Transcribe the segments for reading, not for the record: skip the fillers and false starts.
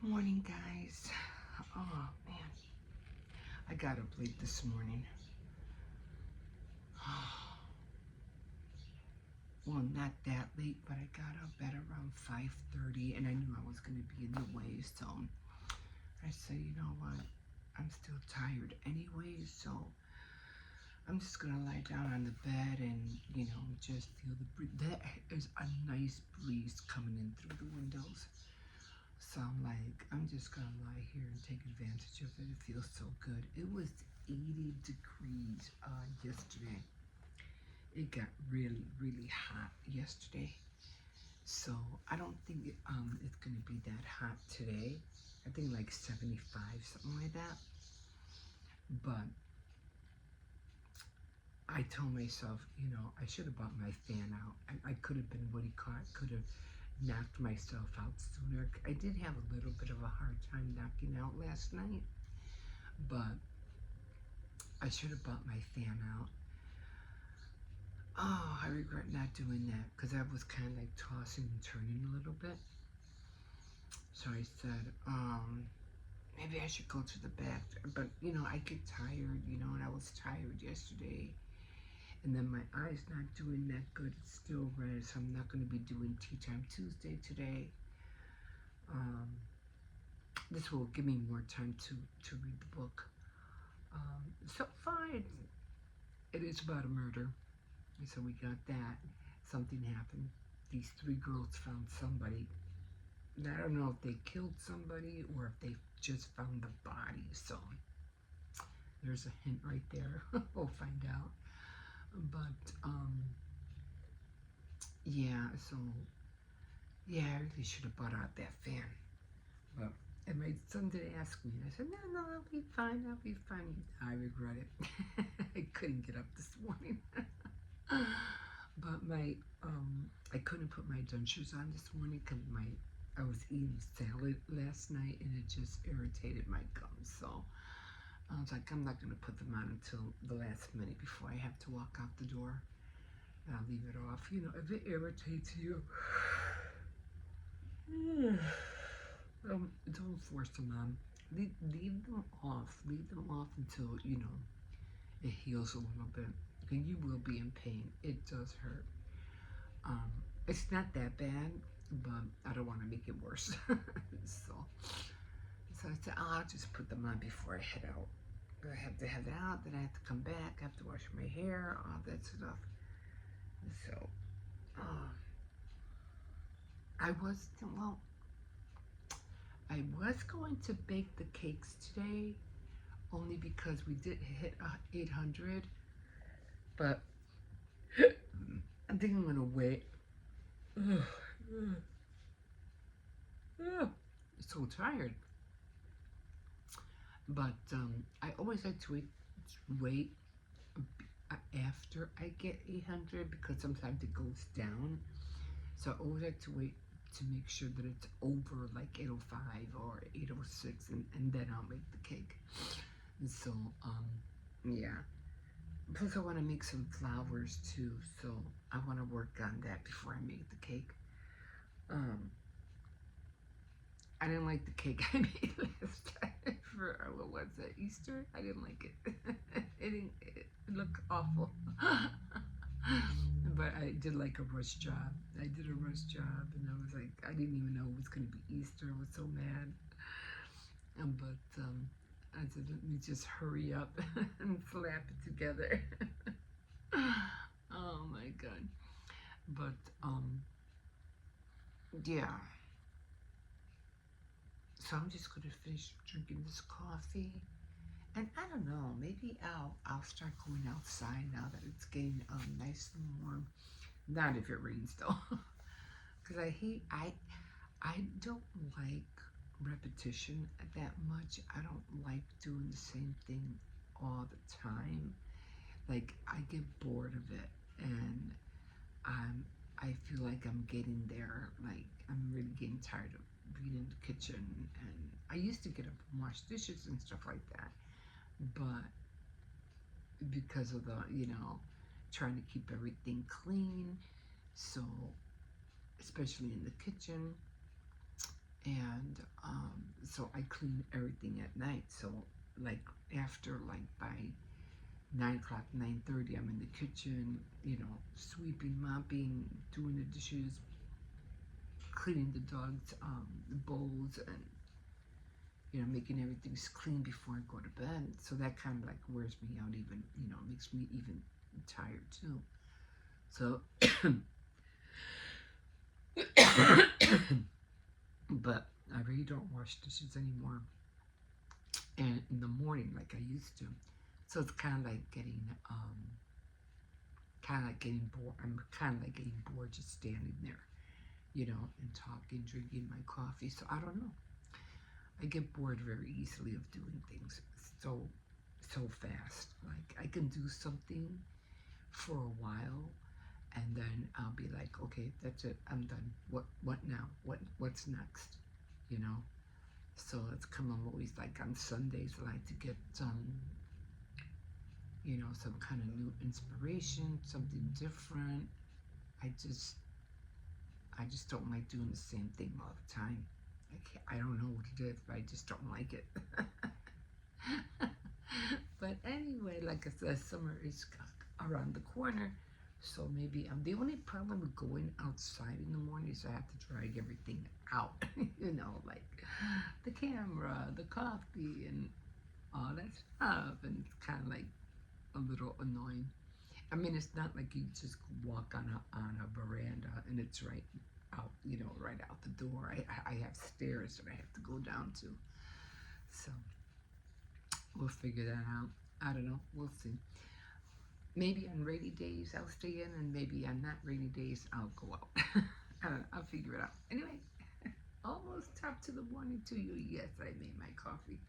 Morning, guys. Oh, man. I got up late this morning. Well, not that late, but I got up at around 5:30, and I knew I was going to be in the way, so I said, you know what? I'm still tired anyway, so I'm just going to lie down on the bed and, just feel the breeze. There is a nice breeze coming in through the windows. So I'm just gonna lie here and take advantage of it. It feels so good. It was 80 degrees yesterday. It got really, really hot yesterday. So I don't think it's gonna be that hot today. I think like 75, something like that. But I told myself, I should have bought my fan out. I could have been could have knocked myself out sooner. I did have a little bit of a hard time knocking out last night, but I should have bought my fan out. Oh, I regret not doing that because I was kind of like tossing and turning a little bit. So I said, maybe I should go to the bathroom. But, I get tired, and I was tired yesterday. And then my eye's not doing that good. It's still red, so I'm not going to be doing Tea Time Tuesday today. This will give me more time to read the book. So far, it is about a murder. So we got that. Something happened. These three girls found somebody. And I don't know if they killed somebody or if they just found the body. So there's a hint right there. We'll find out. But yeah. So yeah, I really should have bought out that fan. But and my son did ask me. I said, no, I'll be fine. I'll be fine. I regret it. I couldn't get up this morning. But I couldn't put my dentures on this morning because I was eating salad last night and it just irritated my gums. So I was like, I'm not going to put them on until the last minute before I have to walk out the door. And I'll leave it off. If it irritates you, don't force them on. Leave them off. Leave them off until, it heals a little bit. And you will be in pain. It does hurt. It's not that bad, but I don't want to make it worse. so I said, I'll just put them on before I head out. I have to head out, then I have to come back, I have to wash my hair, all that stuff. So, I was going to bake the cakes today, only because we did hit 800, but I think I'm gonna wait. I'm so tired. But I always like to wait after I get 800 because sometimes it goes down. So I always like to wait to make sure that it's over like 805 or 806 and then I'll make the cake. And so, yeah. Plus I want to make some flowers too, so I want to work on that before I make the cake. I didn't like the cake I made last time for, what was it, Easter? I didn't like it. It looked awful. But I did like a rush job. I did a rush job, and I was like, I didn't even know it was going to be Easter. I was so mad. But I said, let me just hurry up and slap it together. Oh my God. But, yeah. So I'm just gonna finish drinking this coffee, and I don't know. Maybe I'll start going outside now that it's getting nice and warm. Not if it rains though, because I don't like repetition that much. I don't like doing the same thing all the time. Like I get bored of it, and I feel like I'm getting there. Like I'm really getting tired of being in the kitchen, and I used to get up and wash dishes and stuff like that, but because of the trying to keep everything clean, so especially in the kitchen, and so I clean everything at night. So like after like by 9 o'clock, 9:30, I'm in the kitchen, sweeping, mopping, doing the dishes, cleaning the dogs' bowls, and making everything clean before I go to bed. So that kind of like wears me out, even makes me even tired too. So, but I really don't wash dishes anymore, and in the morning like I used to. So it's kind of like getting bored. I'm kind of like getting bored just standing there, and talking, drinking my coffee. So I don't know. I get bored very easily of doing things so fast. Like I can do something for a while, and then I'll be like, okay, that's it. I'm done. What now? What's next? So it's come. I'm always like on Sundays. I like to get some kind of new inspiration, something different. I just don't like doing the same thing all the time. I don't know what it is, but I just don't like it. But anyway, like I said, summer is around the corner, so maybe the only problem with going outside in the morning is I have to drag everything out. Like the camera, the coffee, and all that stuff, and it's kind of like a little annoying. I mean, it's not like you just walk on a veranda and it's right out, right out the door. I have stairs that I have to go down to. So we'll figure that out. I don't know. We'll see. Maybe on rainy days I'll stay in, and maybe on not rainy days I'll go out. I don't know. I'll figure it out. Anyway, almost top to the morning to you. Yes, I made my coffee.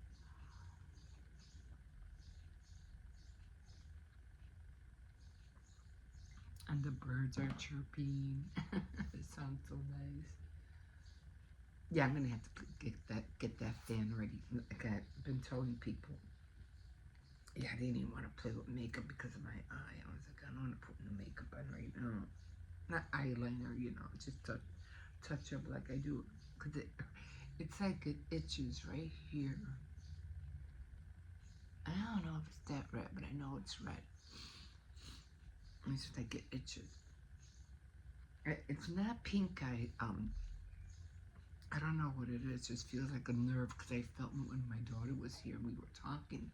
And the birds are chirping. It sounds so nice. Yeah, I'm gonna have to get that fan ready. Like I've been telling people. Yeah, I didn't even want to play with makeup because of my eye. I was like, I don't want to put no makeup on right now. Not eyeliner, just to touch up like I do. Cause it's like it itches right here. I don't know if it's that red, but I know it's red. It's just like it itches. It's not pink eye. I don't know what it is. It just feels like a nerve because I felt it when my daughter was here. We were talking.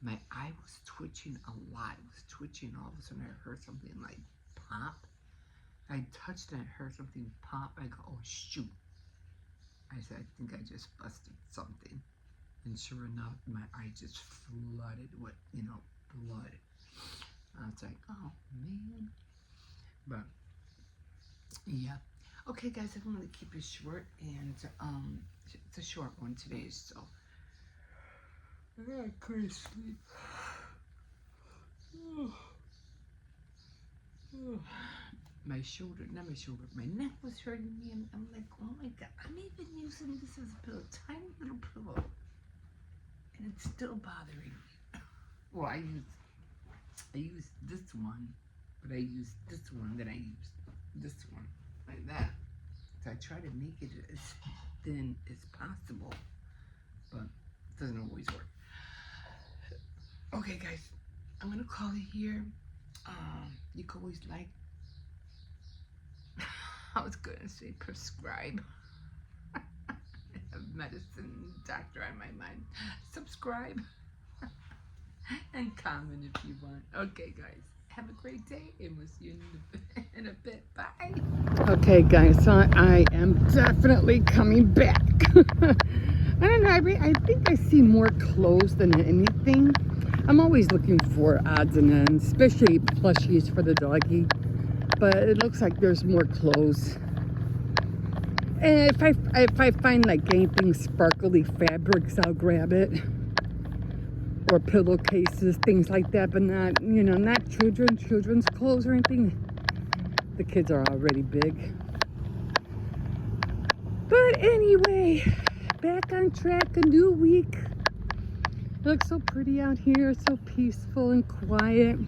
My eye was twitching a lot. It was twitching. All of a sudden, I heard something like pop. I touched and I heard something pop. I go, oh shoot! I said, I think I just busted something. And sure enough, my eye just flooded with blood. I was like, oh man. But yeah. Okay, guys, I'm gonna keep it short, and it's a short one today, so I gotta go to sleep. My shoulder, not my shoulder, my neck was hurting me, and I'm like, oh my god, I'm even using this as a pillow, tiny little pillow, and it's still bothering me. Well, I use this one, but I use this one, then I use this one, like that. So I try to make it as thin as possible, but it doesn't always work. Okay, guys, I'm gonna call it here. You can always like, I was gonna say prescribe. I have medicine doctor on my mind. Subscribe and comment if you want. Okay, guys, have a great day, and we'll see you in a bit. Bye. Okay, guys, so I am definitely coming back. I don't know. I think I see more clothes than anything. I'm always looking for odds and ends, especially plushies for the doggy. But it looks like there's more clothes. And if I find like anything sparkly fabrics, I'll grab it. Or pillowcases, things like that, but not, not children's clothes or anything. The kids are already big. But anyway, back on track, a new week. It looks so pretty out here, so peaceful and quiet.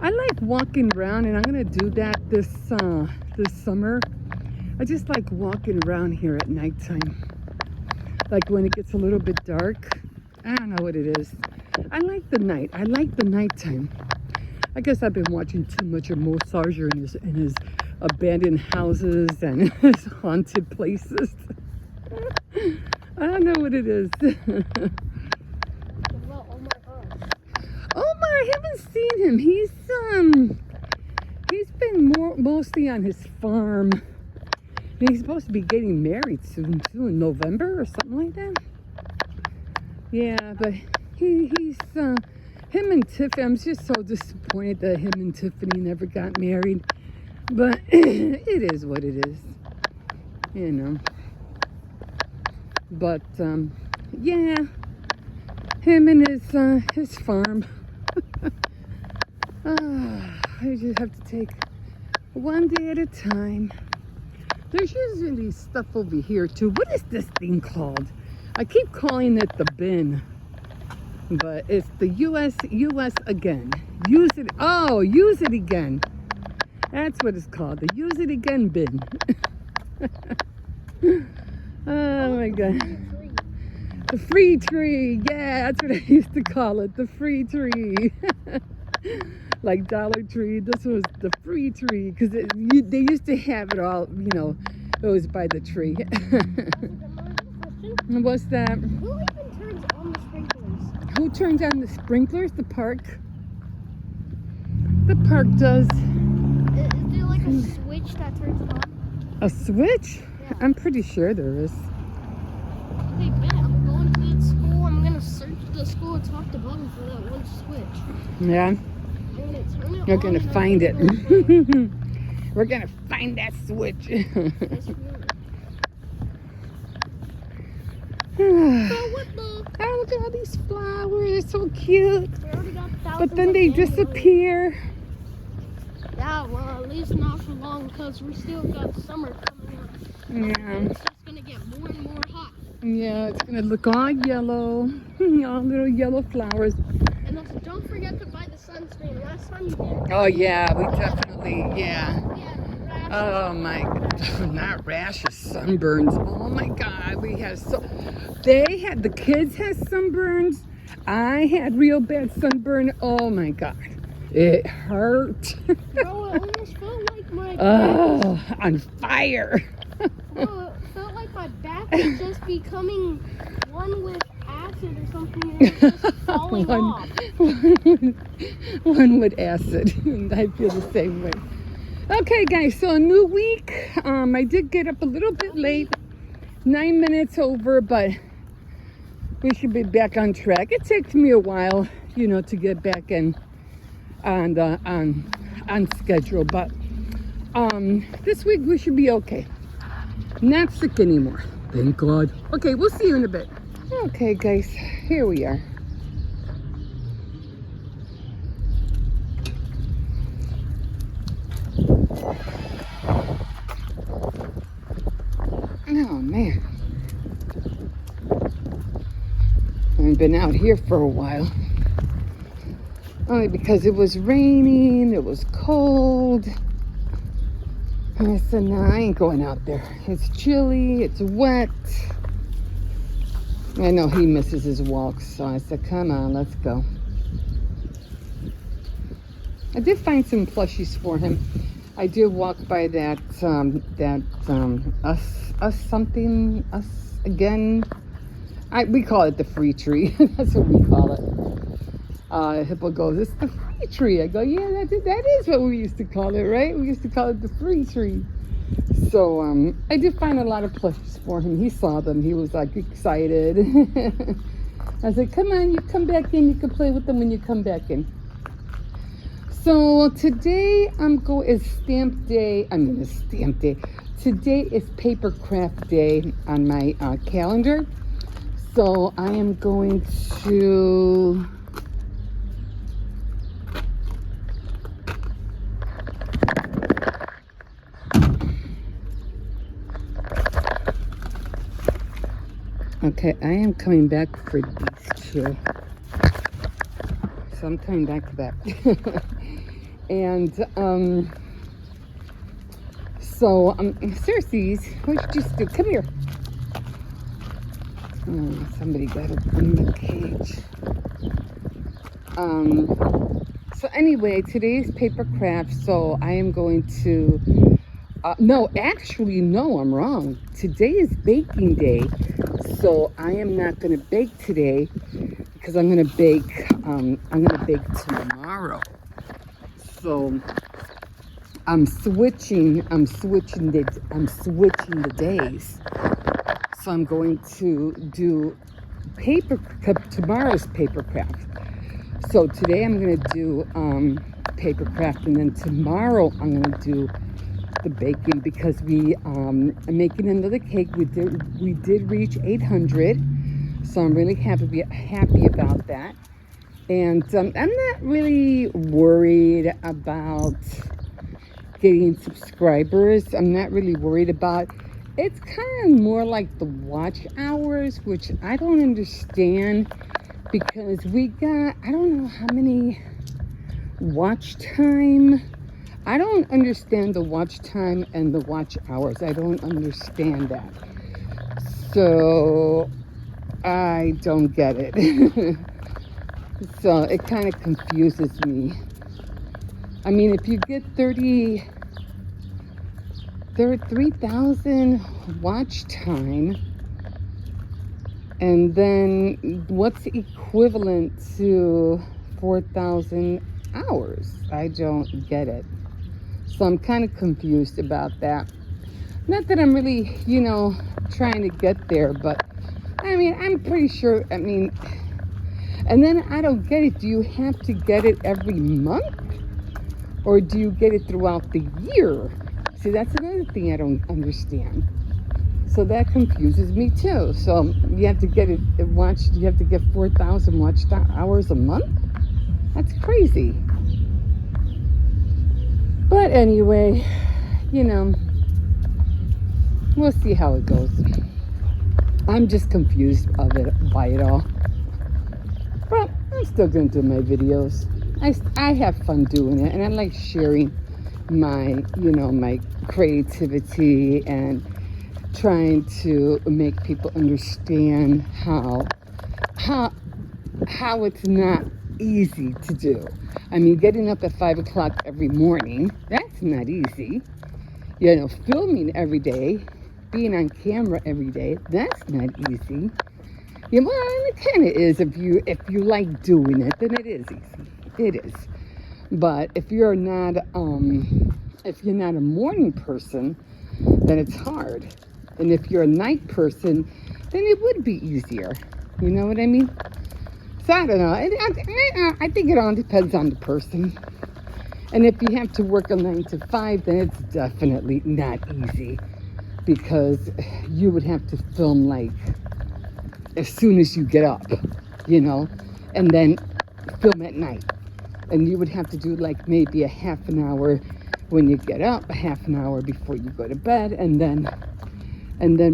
I like walking around, and I'm gonna do that this summer. I just like walking around here at nighttime. Like when it gets a little bit dark. I don't know what it is. I like the night. I like the nighttime. I guess I've been watching too much of Mo Sarger in his abandoned houses and his haunted places. I don't know what it is. Omar, I haven't seen him. He's been mostly on his farm. And he's supposed to be getting married soon too, in November or something like that. Yeah, but he's him and Tiffany. I'm just so disappointed that him and Tiffany never got married. But it is what it is, you know. But yeah, him and his farm. I just have to take one day at a time. There's usually stuff over here too. What is this thing called? I keep calling it the bin, but it's the US again. Use it again. That's what it's called, the use it again bin. Oh my God. The free tree. Yeah, that's what I used to call it, the free tree. Like Dollar Tree, this was the free tree, because they used to have it all, you know, it was by the tree. What's that? Who even turns on the sprinklers? Who turns on the sprinklers? The park. The park does. Is there like a switch that turns it on? A switch? Yeah. I'm pretty sure there is. Okay, bet. I'm going to that school. I'm going to search the school and talk to Bubba for that one switch. Yeah. We're gonna find it. We're gonna find that switch. Oh, look at all these flowers, so cute. But then they disappear. Yeah, well, at least not for long, because we still got summer coming up. Yeah. It's just gonna get more and more hot. Yeah, it's gonna look all yellow. All little yellow flowers. And also, don't forget to buy the sunscreen. Last time you did. Oh yeah, we definitely, yeah. Yeah, Oh my God, not rashes, sunburns. Oh my God, we had the kids had sunburns. I had real bad sunburn. Oh my God, it hurt. Bro, it almost felt like my Oh, on fire. Bro, it felt like my back was just becoming one with acid or something, and it was just falling off. One with acid. I feel the same way. Okay, guys, so a new week. I did get up a little bit late, 9 minutes over, but we should be back on track. It takes me a while, you know, to get back in on schedule, but this week we should be okay. Not sick anymore, thank God. Okay, we'll see you in a bit. Okay, guys, here we are. Oh man, I haven't been out here for a while, only because it was raining, it was cold. And I said, no, I ain't going out there. It's chilly, it's wet. I know he misses his walks, so I said, come on, let's go. I did find some plushies for him. I did walk by that us again. We call it the free tree. That's what we call it. Hippo goes, it's the free tree. I go, yeah, that is what we used to call it, right? We used to call it the free tree. So I did find a lot of plushies for him. He saw them. He was like excited. I said, come on, you come back in. You can play with them when you come back in. So today is stamp day. It's stamp day. Today is paper craft day on my calendar. So I am going to okay, I am coming back for these two. So I'm coming back for that. And So, Circes, what did you just do? Come here. Oh, somebody got it in the cage. So anyway, today's paper craft. So I am going to, no, actually, no, I'm wrong. Today is baking day. So I am not going to bake today because I'm going to bake tomorrow. So I'm switching the days. So I'm going to do tomorrow's paper craft. So today I'm going to do paper craft, and then tomorrow I'm going to do the baking because we are making another cake. We did reach 800, so I'm really happy about that. And I'm not really worried about getting subscribers. I'm not really worried about. It's kind of more like the watch hours, which I don't understand because we got, I don't know how many watch time. I don't understand the watch time and the watch hours. I don't understand that. So I don't get it. So it kind of confuses me. I mean, if you get 3,000 watch time, and then what's equivalent to 4,000 hours? I don't get it. So I'm kind of confused about that. Not that I'm really, trying to get there, but I mean, I'm pretty sure, and then I don't get it. Do you have to get it every month? Or do you get it throughout the year? See, that's another thing I don't understand. So that confuses me too. So you have to get you have to get 4,000 watch hours a month? That's crazy. But anyway, we'll see how it goes. I'm just confused by it all. But I'm still going to do my videos. I have fun doing it, and I like sharing my creativity and trying to make people understand how it's not easy to do. I mean, getting up at 5 o'clock every morning, that's not easy. Filming every day, being on camera every day, that's not easy. Yeah, well, it kind of is if you like doing it, then it is easy. It is. But if you're not a morning person, then it's hard. And if you're a night person, then it would be easier. You know what I mean? So I don't know. I think it all depends on the person. And if you have to work a 9 to 5, then it's definitely not easy because you would have to film like as soon as you get up, and then film at night. And you would have to do like maybe a half an hour when you get up, a half an hour before you go to bed, and then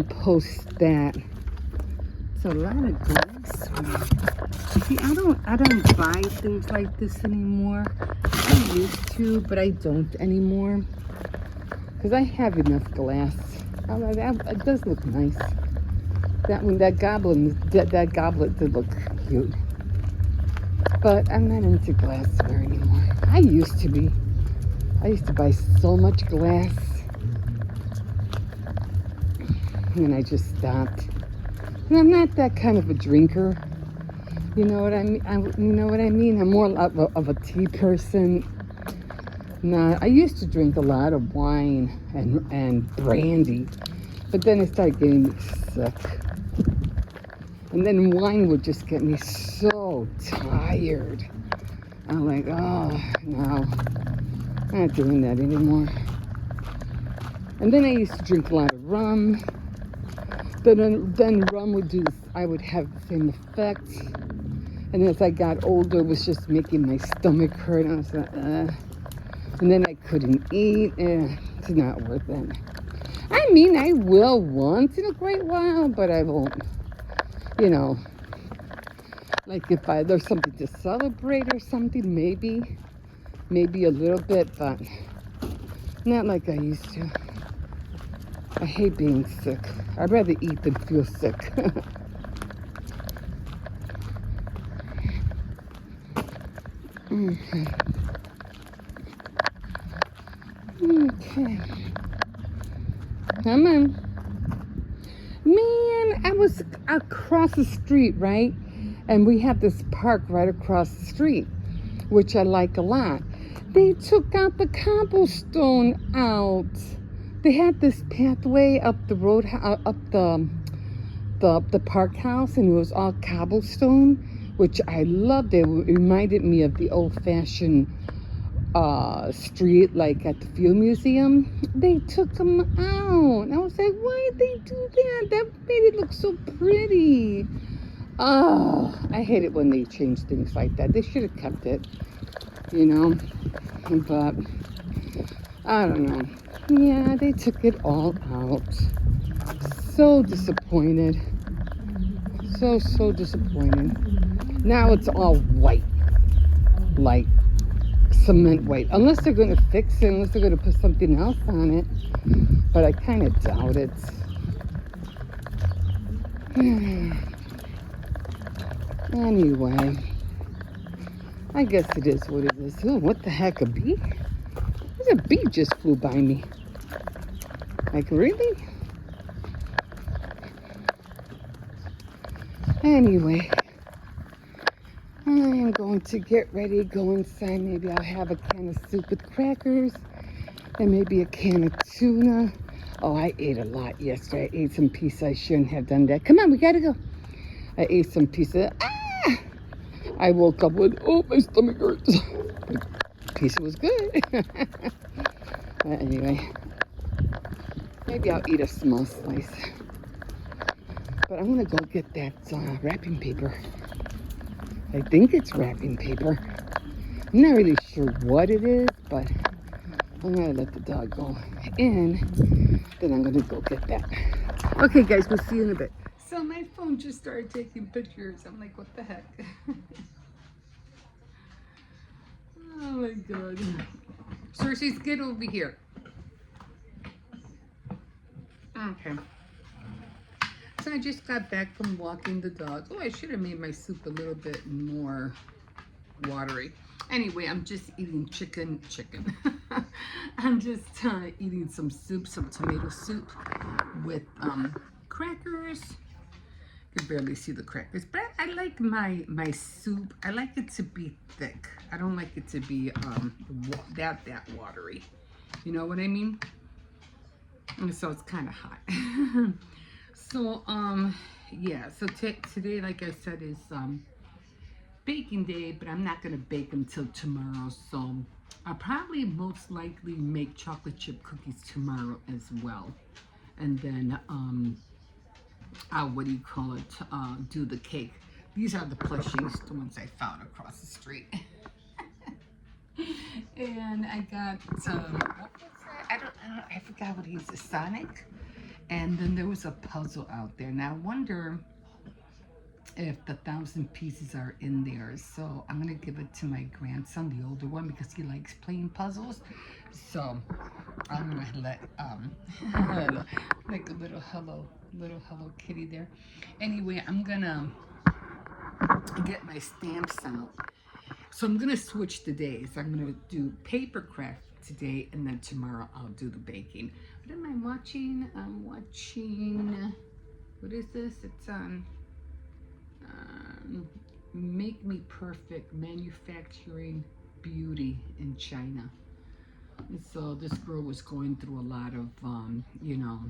post that. It's a lot of glass. See, I don't buy things like this anymore. I used to, but I don't anymore because I have enough glass. It does look nice. That goblet did look cute. But I'm not into glassware anymore. I used to be. I used to buy so much glass. And I just stopped. And I'm not that kind of a drinker. You know what I mean? I'm more of a tea person. No, I used to drink a lot of wine and brandy. But then it started getting me sick. And then wine would just get me so tired. I'm like, oh, no. I'm not doing that anymore. And then I used to drink a lot of rum. Then rum would do this. I would have the same effect. And as I got older, it was just making my stomach hurt. I was like, And then I couldn't eat. It's not worth it. I mean, I will once in a great while, but I won't. Like if there's something to celebrate or something, maybe a little bit, but not like I used to. I hate being sick. I'd rather eat than feel sick. Okay. Okay. Come on. Man, I was across the street, right? And we have this park right across the street, which I like a lot. They took out the cobblestone out. They had this pathway up the road, up the park house, and it was all cobblestone, which I loved. It reminded me of the old-fashioned street, like at the Field Museum. They took them out. I was like, why did they do that? That made it look so pretty. Oh, I hate it when they change things like that. They should have kept it, you know. But I don't know. Yeah, they took it all out. So disappointed. So disappointed. Now it's all white, like cement white. Unless they're going to fix it, unless they're going to put something else on it. But I kind of doubt it. Anyway, I guess it is what it is. Oh, what the heck, a bee? There's a bee just flew by me. Like, really? Anyway, I am going to get ready, go inside. Maybe I'll have a can of soup with crackers and maybe a can of tuna. Oh, I ate a lot yesterday. I ate some pizza. I shouldn't have done that. Come on, we gotta go. I ate some pizza. I woke up with, oh, my stomach hurts. Pizza was good. But anyway, maybe I'll eat a small slice. But I'm gonna go get that wrapping paper. I think it's wrapping paper. I'm not really sure what it is, but I'm gonna let the dog go in. Then I'm gonna go get that. Okay, guys, we'll see you in a bit. So my phone just started taking pictures. I'm like, what the heck? Oh my god. Cersei's get over here. Okay. So I just got back from walking the dog. Oh, I should have made my soup a little bit more watery. Anyway, I'm just eating chicken. I'm just eating some soup, some tomato soup with crackers. You can barely see the crackers, but I like my soup. I like it to be thick. I don't like it to be that watery. You know what I mean? And so it's kind of hot. So yeah. So today, like I said, is baking day, but I'm not gonna bake until tomorrow. So I'll probably most likely make chocolate chip cookies tomorrow as well, and then what do you call it? Do the cake. These are the plushies, the ones I found across the street. And I got what was that? I forgot what he's a Sonic. And then there was a puzzle out there. Now I wonder if the 1,000 pieces are in there. So I'm gonna give it to my grandson, the older one, because he likes playing puzzles. So I'm gonna let like a little hello kitty there. Anyway, I'm gonna get my stamps out. So I'm gonna switch the days. I'm gonna do papercraft today, and then tomorrow I'll do the baking. What am I watching? I'm watching, what is this? It's on Make Me Perfect, Manufacturing Beauty in China. And so this girl was going through a lot of, you know,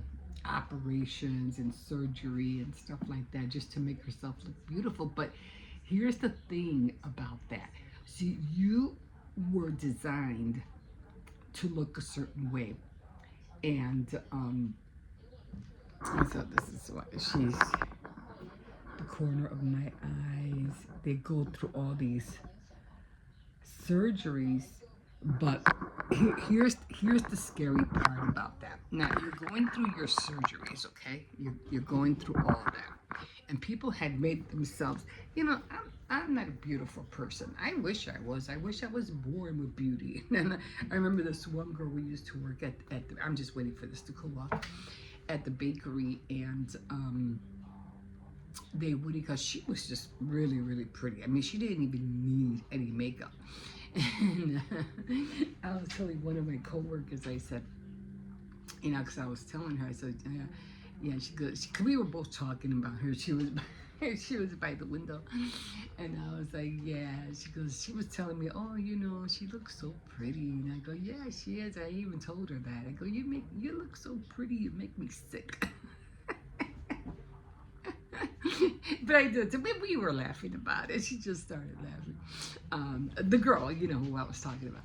operations and surgery and stuff like that just to make herself look beautiful. But here's the thing about that. See, you were designed to look a certain way. And so this is what she's, the corner of my eyes. They go through all these surgeries, but here's the scary part about that. Now you're going through your surgeries, okay? You're going through all of that, and people had made themselves. You know, I'm not a beautiful person. I wish I was. I wish I was born with beauty. And I remember this one girl we used to work at I'm just waiting for this to cool off. at the bakery, and they would, because she was just really, really pretty. I mean, she didn't even need any makeup. And I was telling one of my coworkers, I said, you know, because I was telling her, I said, yeah, she goes, we were both talking about her. She was, she was by the window, and I was like, yeah. She goes, she was telling me, oh, you know, she looks so pretty, and I go, yeah, she is. I even told her that. I go, you look so pretty, you make me sick. But I did. So we were laughing about it. She just started laughing. The girl, you know, who I was talking about,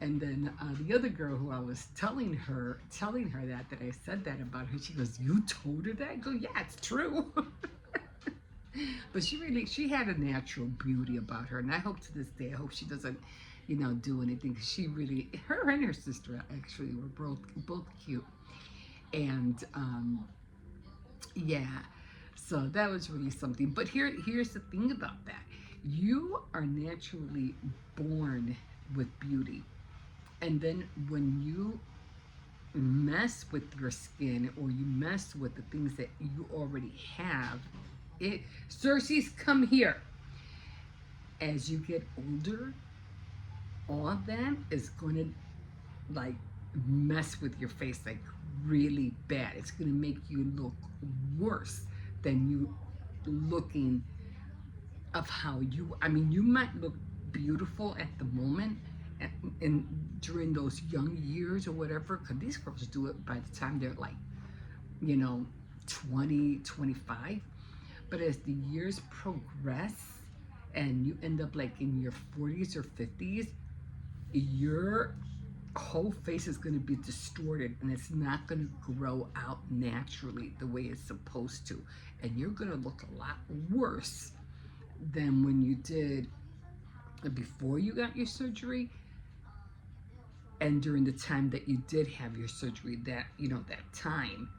and then the other girl who I was telling her that I said that about her. She goes, "You told her that?" I go, "Yeah, it's true." But she had a natural beauty about her, and I hope to this day, I hope she doesn't, you know, do anything. 'Cause she really, her and her sister actually were both cute, and yeah. So that was really something. But here's the thing about that. You are naturally born with beauty. And then when you mess with your skin, or you mess with the things that you already have, it Cersei's, come here. As you get older, all of that is gonna like mess with your face like really bad. It's gonna make you look worse than you looking of how you, I mean, you might look beautiful at the moment, and during those young years or whatever, because these girls do it by the time they're like, you know, 20, 25. But as the years progress and you end up like in your 40s or 50s, your whole face is going to be distorted, and it's not going to grow out naturally the way it's supposed to. And you're going to look a lot worse than when you did before you got your surgery, and during the time that you did have your surgery, that, you know, that time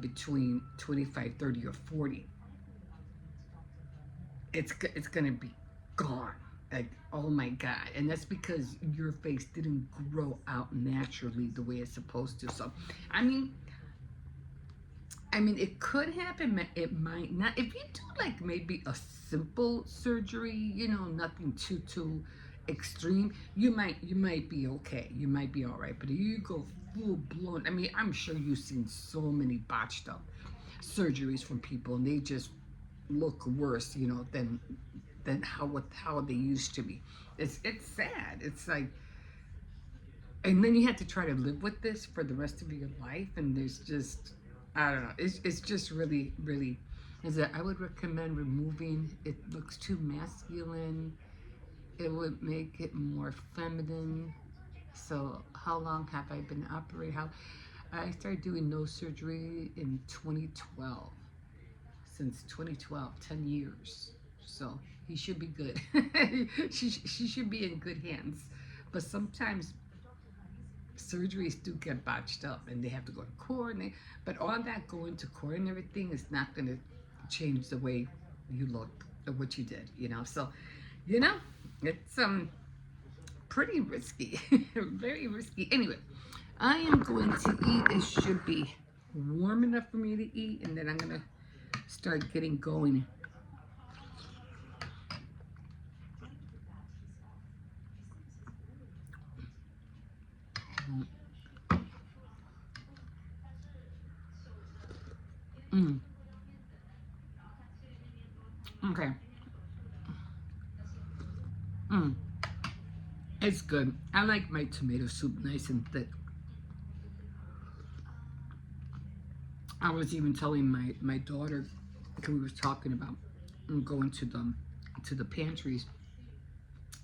between 25, 30, or 40. It's going to be gone. Like, oh my God. And that's because your face didn't grow out naturally the way it's supposed to. So, I mean, it could happen. It might not. If you do like maybe a simple surgery, you know, nothing too extreme, you might be okay. You might be all right. But if you go full blown, I mean, I'm sure you've seen so many botched up surgeries from people, and they just look worse, you know, than how they used to be. It's sad. It's like, and then you have to try to live with this for the rest of your life, and there's just, I don't know, it's just really, really, is that I would recommend removing. It looks too masculine. It would make it more feminine. So how long have I been operating? How I started doing nose surgery in 2012. Since 2012, 10 years. So he should be good. she should be in good hands. But sometimes surgeries do get botched up, and they have to go to court. But all that going to court and everything is not going to change the way you look or what you did, you know. So, you know, it's pretty risky, very risky. Anyway, I am going to eat. It should be warm enough for me to eat, and then I'm gonna start getting going. Mm. Okay. Mm. It's good. I like my tomato soup nice and thick. I was even telling my daughter, because we was talking about going to the pantries,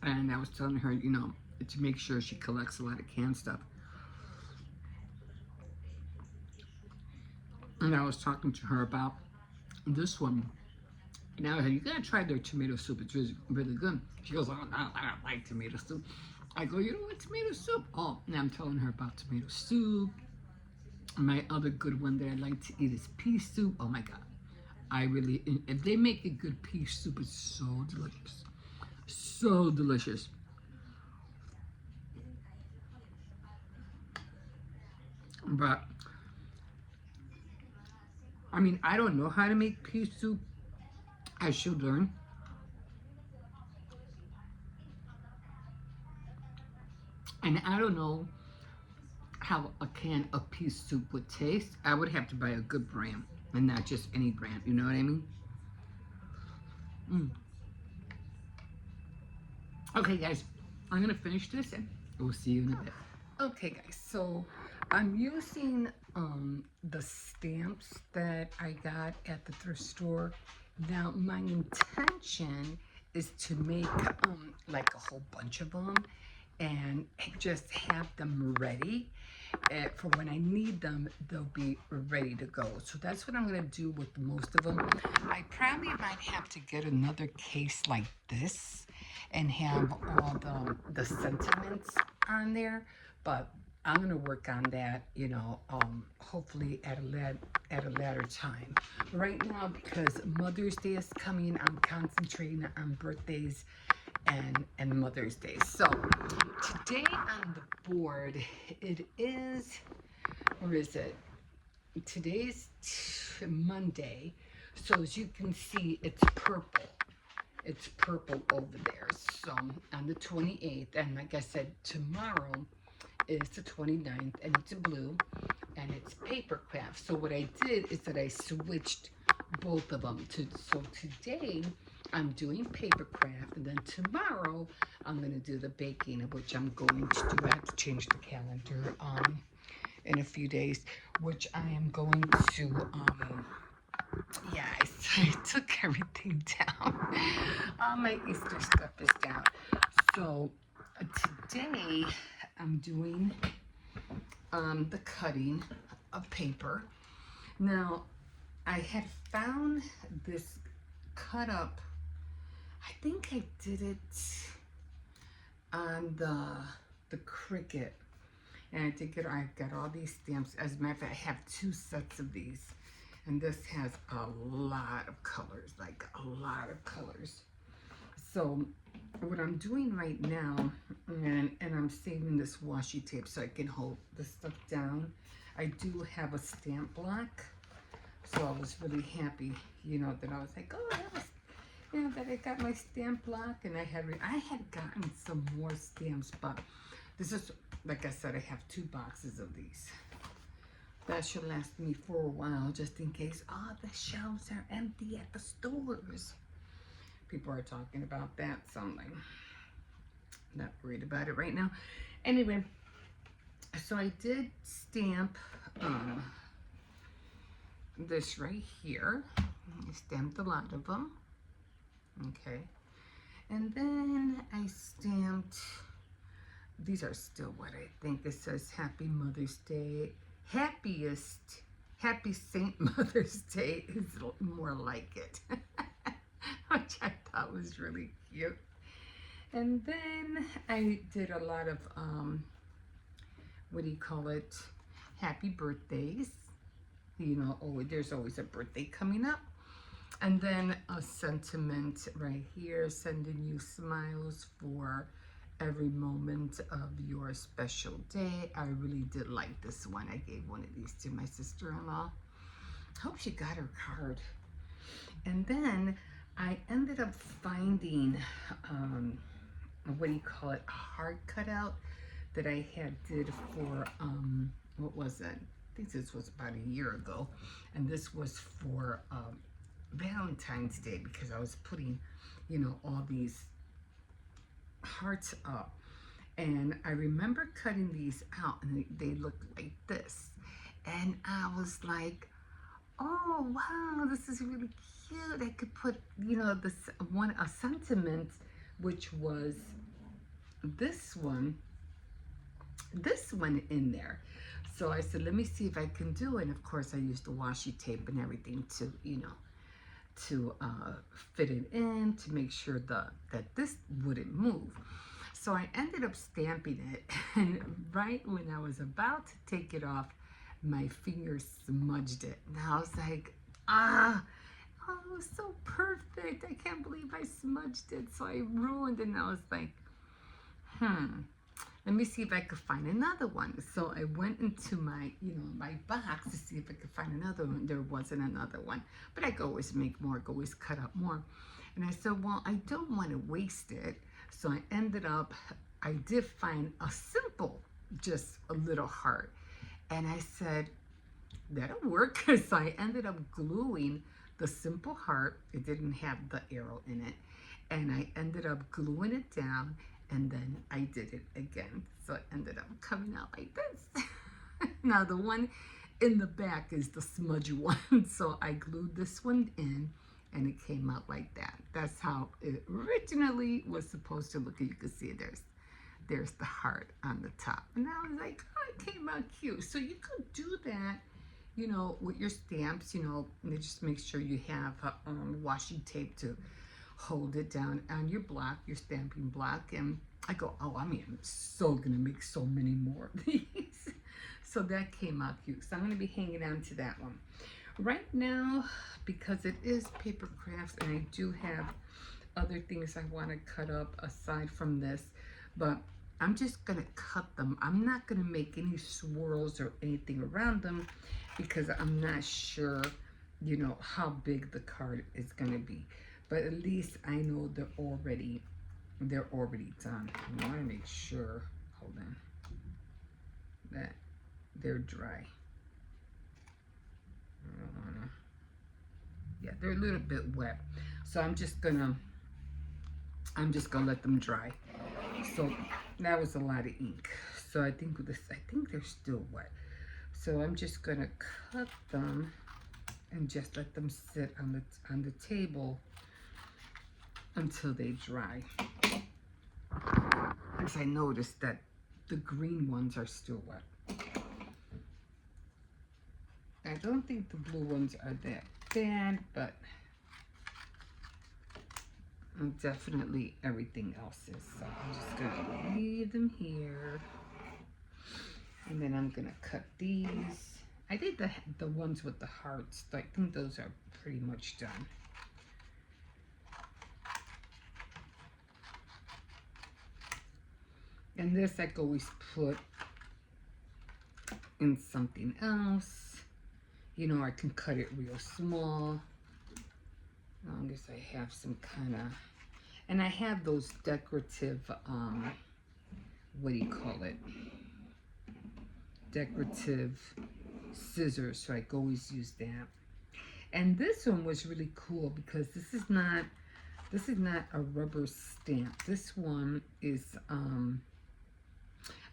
and I was telling her, you know, to make sure she collects a lot of canned stuff. And I was talking to her about this one. Now, you gotta try their tomato soup. It's really, really good. She goes, oh, no, I don't like tomato soup. I go, you don't like tomato soup? Oh, now I'm telling her about tomato soup. My other good one that I like to eat is pea soup. Oh my God. If they make a good pea soup, it's so delicious. So delicious. But I mean, I don't know how to make pea soup. I should learn. And I don't know how a can of pea soup would taste. I would have to buy a good brand and not just any brand. You know what I mean? Mm. Okay, guys, I'm gonna finish this and we'll see you in a bit. Okay, guys, so I'm using the stamps that I got at the thrift store. Now, my intention is to make like a whole bunch of them and just have them ready. For when I need them, they'll be ready to go. So that's what I'm gonna do with most of them. I probably might have to get another case like this and have all the sentiments on there, but I'm gonna work on that, you know, hopefully at a later time. Right now, because Mother's Day is coming, I'm concentrating on birthdays and Mother's Day. So today on the board, it is, where is it? Today's Monday, so as you can see, it's purple. It's purple over there. So on the 28th, and like I said, tomorrow is the 29th, and it's blue, and it's paper craft. So what I did is that I switched both of them. So today I'm doing paper craft, and then tomorrow I'm going to do the baking, which I'm going to do. I have to change the calendar in a few days, which I am going to yeah, I took everything down. All my Easter stuff is down. So today I'm doing the cutting of paper. Now, I had found this cut up. I think I did it on the Cricut. And I did I got all these stamps. As a matter of fact, I have 2 sets of these. And this has a lot of colors, like a lot of colors. So what I'm doing right now, and I'm saving this washi tape so I can hold this stuff down. I do have a stamp block. So I was really happy, you know, that I was like, oh, that was, you know, that I got my stamp block. And I had gotten some more stamps, but this is, like I said, I have 2 boxes of these. That should last me for a while, just in case, oh, the shelves are empty at the stores. People are talking about that, so I'm like, not worried about it right now. Anyway, so I did stamp this right here. I stamped a lot of them, okay. And then I stamped, these are still what I think. It says Happy Mother's Day. Happy Saint Mother's Day is more like it, which I thought was really cute. And then I did a lot of, what do you call it? Happy birthdays. You know, oh, there's always a birthday coming up. And then a sentiment right here, sending you smiles for every moment of your special day. I really did like this one. I gave one of these to my sister-in-law. Hope she got her card. And then I ended up finding, what do you call it, a hard cutout that I had did for, what was it? I think this was about a year ago. And this was for Valentine's Day, because I was putting, you know, all these hearts up, and I remember cutting these out, and they looked like this, and I was like, oh wow, this is really cute. I could put, you know, this one, a sentiment, which was this one in there. So I said, let me see if I can do it. And of course I used the washi tape and everything to, you know, to fit it in, to make sure that this wouldn't move. So I ended up stamping it, and right when I was about to take it off, my fingers smudged it. And I was like, oh, it was so perfect. I can't believe I smudged it. So I ruined it, and I was like, let me see if I could find another one. So I went into my, my box to see if I could find another one. There wasn't another one, but I could always make more, I could always cut up more. And I said, well, I don't want to waste it. So I did find a simple, just a little heart. And I said, that'll work. So I ended up gluing the simple heart. It didn't have the arrow in it. And I ended up gluing it down, and then I did it again. So it ended up coming out like this. Now the one in the back is the smudgy one. So I glued this one in, and it came out like that. That's how it originally was supposed to look. You can see there's the heart on the top. And I was like, oh, it came out cute. So you could do that, with your stamps, and just make sure you have washi tape to hold it down on your block, your stamping block. And I go, oh, I'm so gonna make so many more of these. So that came out cute. So I'm gonna be hanging on to that one. Right now, because it is paper crafts, and I do have other things I want to cut up aside from this, but I'm just gonna cut them. I'm not gonna make any swirls or anything around them because I'm not sure, how big the card is gonna be. But at least I know they're already done. I want to make sure, hold on, that they're dry. I don't wanna, yeah, they're a little bit wet. So I'm just gonna let them dry. So that was a lot of ink. So I think they're still wet. So I'm just gonna cut them and just let them sit on the table until they dry. Because I noticed that the green ones are still wet. I don't think the blue ones are that bad, but definitely everything else is. So I'm just gonna leave them here. And then I'm gonna cut these. I did the ones with the hearts. I think those are pretty much done. And this I could always put in something else. I can cut it real small. As long as I have some kind of, and I have those decorative, what do you call it? Decorative scissors, so I can always use that. And this one was really cool because this is not a rubber stamp. This one is,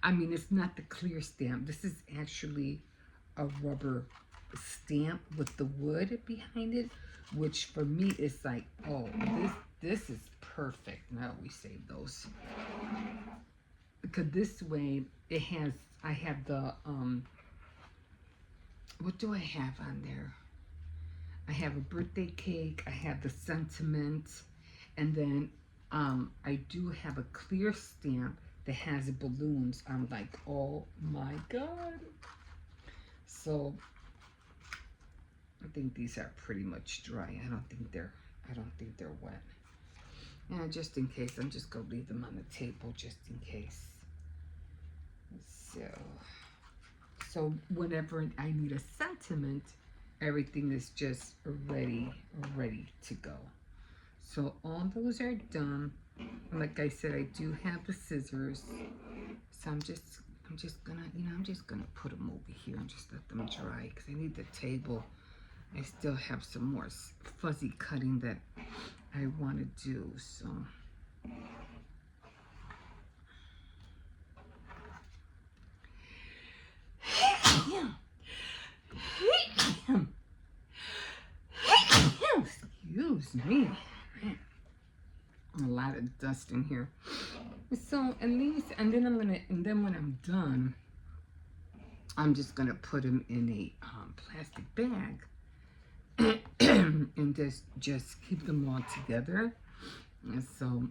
it's not the clear stamp. This is actually a rubber stamp with the wood behind it, which for me is like, oh, this is perfect. And I always save those because this way I have the what do I have on there? I have a birthday cake, I have the sentiment, and then I do have a clear stamp that has balloons. I'm like, oh my god. So I think these are pretty much dry. I don't think they're wet. And just in case, I'm just gonna leave them on the table just in case. So whenever I need a sentiment, everything is just ready to go. So all those are done. And like I said, I do have the scissors. So I'm just gonna, I'm just gonna put them over here and just let them dry because I need the table. I still have some more fuzzy cutting that I want to do. So excuse me. A lot of dust in here. So and then when I'm done, I'm just gonna put them in a plastic bag and just keep them all together. And so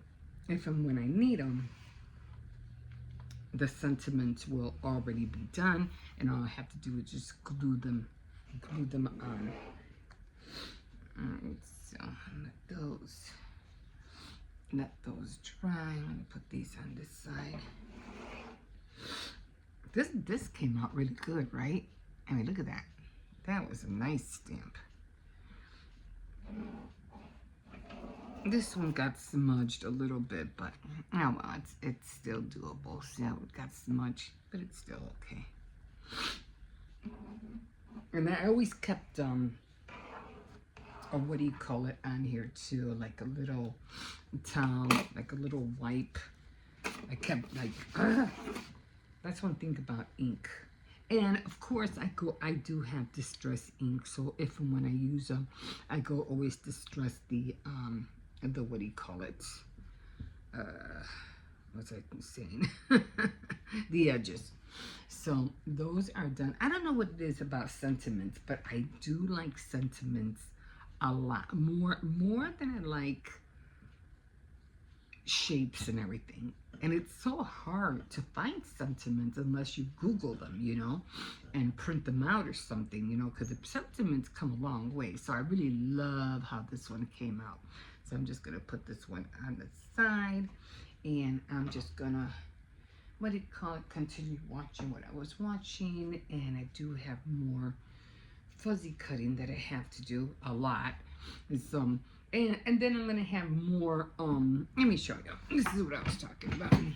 if and when I need them, the sentiments will already be done, and all I have to do is just glue them on. Alright, so let those dry. I'm gonna put these on this side. This came out really good, right? I mean, look at that. That was a nice stamp. This one got smudged a little bit, but oh well, it's still doable. So it got smudged, but it's still okay. And I always kept or what do you call it on here too, like a little towel, like a little wipe. I kept like that's one thing about ink. And of course I do have distress ink, so if and when I use them, I go always distress the what do you call it? What's I saying? The edges. So those are done. I don't know what it is about sentiments, but I do like sentiments a lot more than I like shapes and everything. And it's so hard to find sentiments unless you Google them, you know, and print them out or something, you know, because the sentiments come a long way. So I really love how this one came out. So I'm just going to put this one on the side, and I'm just going to, what do you call it, continue watching what I was watching. And I do have more fuzzy cutting that I have to do a lot. So, and then I'm going to have more, let me show you. This is what I was talking about. And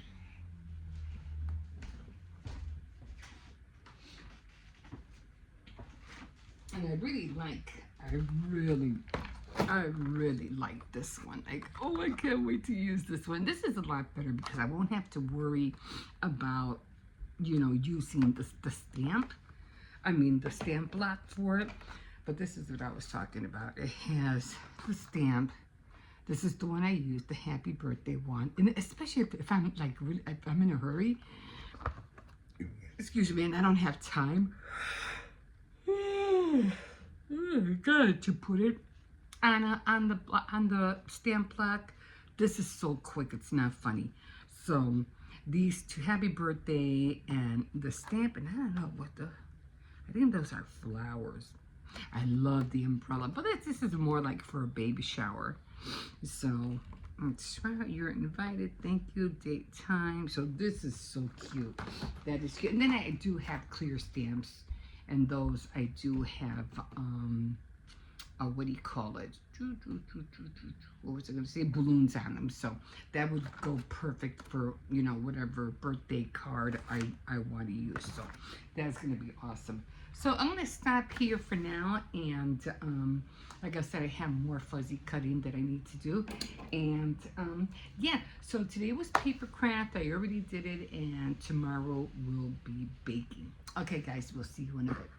I really like this one. Like, oh, I can't wait to use this one. This is a lot better because I won't have to worry about, you know, using the stamp. I mean, the stamp block for it. But this is what I was talking about. It has the stamp. This is the one I use, the happy birthday one. And especially if I'm like, really, if I'm in a hurry, excuse me, and I don't have time. Good to put it on the stamp block. This is so quick, it's not funny. So these two, happy birthday and the stamp, and I don't know what I think those are flowers. I love the umbrella, but this is more like for a baby shower. So you're invited, thank you, date, time. So this is so cute. That is cute. And then I do have clear stamps, and those I do have what do you call it, what was I going to say, balloons on them. So that would go perfect for, you know, whatever birthday card I want to use. So that's going to be awesome. So I'm going to stop here for now, and like I said, I have more fuzzy cutting that I need to do. And yeah, so today was paper craft. I already did it, and tomorrow will be baking. Okay guys, we'll see you in a bit.